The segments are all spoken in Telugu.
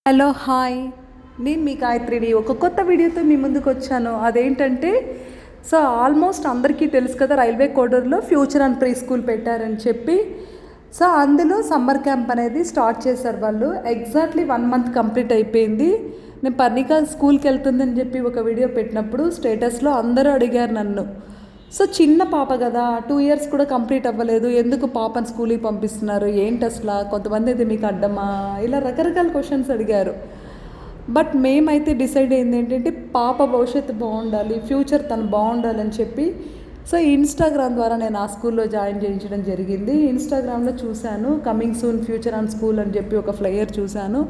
హలో హాయ్, నేను మీ గాయత్రిని ఒక కొత్త వీడియోతో మీ ముందుకు వచ్చాను. అదేంటంటే ఆల్మోస్ట్ అందరికీ తెలుసు కదా, రైల్వే కోడూరులో ఫ్యూచర్ అండ్ ప్రీ స్కూల్ పెట్టారని చెప్పి. అందులో సమ్మర్ క్యాంప్ అనేది స్టార్ట్ చేశారు వాళ్ళు. ఎగ్జాక్ట్లీ 1 మంత్ కంప్లీట్ అయిపోయింది. నేను పర్ణిక స్కూల్కి వెళ్తుందని చెప్పి ఒక వీడియో పెట్టినప్పుడు స్టేటస్లో అందరూ అడిగారు నన్ను. చిన్న పాప కదా, 2 ఇయర్స్ కూడా కంప్లీట్ అవ్వలేదు, ఎందుకు పాపను స్కూల్కి పంపిస్తున్నారు, ఏంటి అసలు, కొంతమంది అయితే మీకు అడ్డమా, ఇలా రకరకాల క్వశ్చన్స్ అడిగారు. బట్ మేమైతే డిసైడ్ అయింది ఏంటంటే పాప భవిష్యత్తు బాగుండాలి, ఫ్యూచర్ తను బాగుండాలని చెప్పి ఇన్స్టాగ్రామ్ ద్వారా నేను ఆ స్కూల్లో జాయిన్ చేయించడం జరిగింది. ఇన్స్టాగ్రామ్లో చూశాను, coming soon future and school అని చెప్పి ఒక ఫ్లైయర్ చూశాను.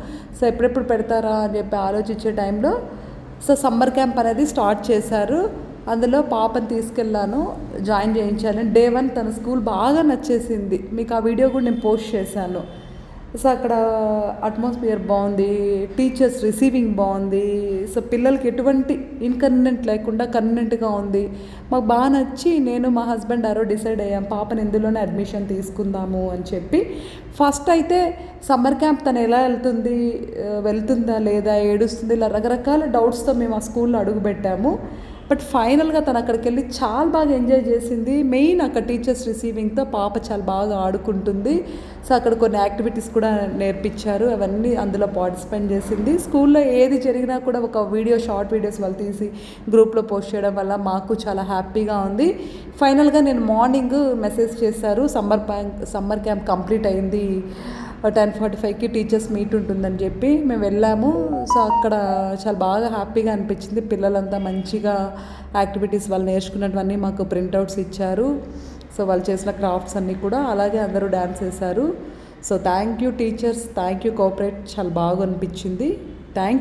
ఎప్పుడెప్పుడు పెడతారా అని చెప్పి ఆలోచించే టైంలో సమ్మర్ క్యాంప్ అనేది స్టార్ట్ చేశారు. అందులో పాపని తీసుకెళ్ళాను, జాయిన్ చేయించాను. డే 1 తన స్కూల్ బాగా నచ్చేసింది. మీకు ఆ వీడియో కూడా నేను పోస్ట్ చేశాను. అక్కడ అట్మాస్ఫియర్ బాగుంది, టీచర్స్ రిసీవింగ్ బాగుంది. పిల్లలకి ఎటువంటి ఇన్కన్వీనియంట్ లేకుండా కన్వీనియంట్గా ఉంది. మాకు బాగా నచ్చి నేను మా హస్బెండ్ డిసైడ్ అయ్యాం పాపని ఇందులోనే అడ్మిషన్ తీసుకుందాము అని చెప్పి. ఫస్ట్ అయితే సమ్మర్ క్యాంప్ తను ఎలా వెళ్తుందా లేదా, ఏడుస్తుంది, ఇలా రకరకాల డౌట్స్తో మేము ఆ స్కూల్లో అడుగుపెట్టాము. బట్ ఫైనల్గా తను అక్కడికి వెళ్ళి చాలా బాగా ఎంజాయ్ చేసింది. మెయిన్ అక్కడ టీచర్స్ రిసీవింగ్తో పాప చాలా బాగా ఆడుకుంటుంది. అక్కడ కొన్ని యాక్టివిటీస్ కూడా నేర్పించారు, అవన్నీ అందులో పార్టిసిపేట్ చేసింది. స్కూల్లో ఏది జరిగినా కూడా ఒక షార్ట్ వీడియోస్ వాళ్ళు తీసి గ్రూప్లో పోస్ట్ చేయడం వల్ల మాకు చాలా హ్యాపీగా ఉంది. ఫైనల్గా నేను మార్నింగ్ మెసేజ్ చేశారు, సమ్మర్ క్యాంప్ కంప్లీట్ అయింది, 10:45కి టీచర్స్ మీట్ ఉంటుందని చెప్పి మేము వెళ్ళాము. అక్కడ చాలా బాగా హ్యాపీగా అనిపించింది. పిల్లలంతా మంచిగా యాక్టివిటీస్ వాళ్ళు నేర్చుకున్నటువన్నీ మాకు ప్రింట్అవుట్స్ ఇచ్చారు. వాళ్ళు చేసిన క్రాఫ్ట్స్ అన్నీ కూడా, అలాగే అందరూ డ్యాన్స్ వేశారు. Thank you teachers, thank you cooperate, చాలా బాగా అనిపించింది. థ్యాంక్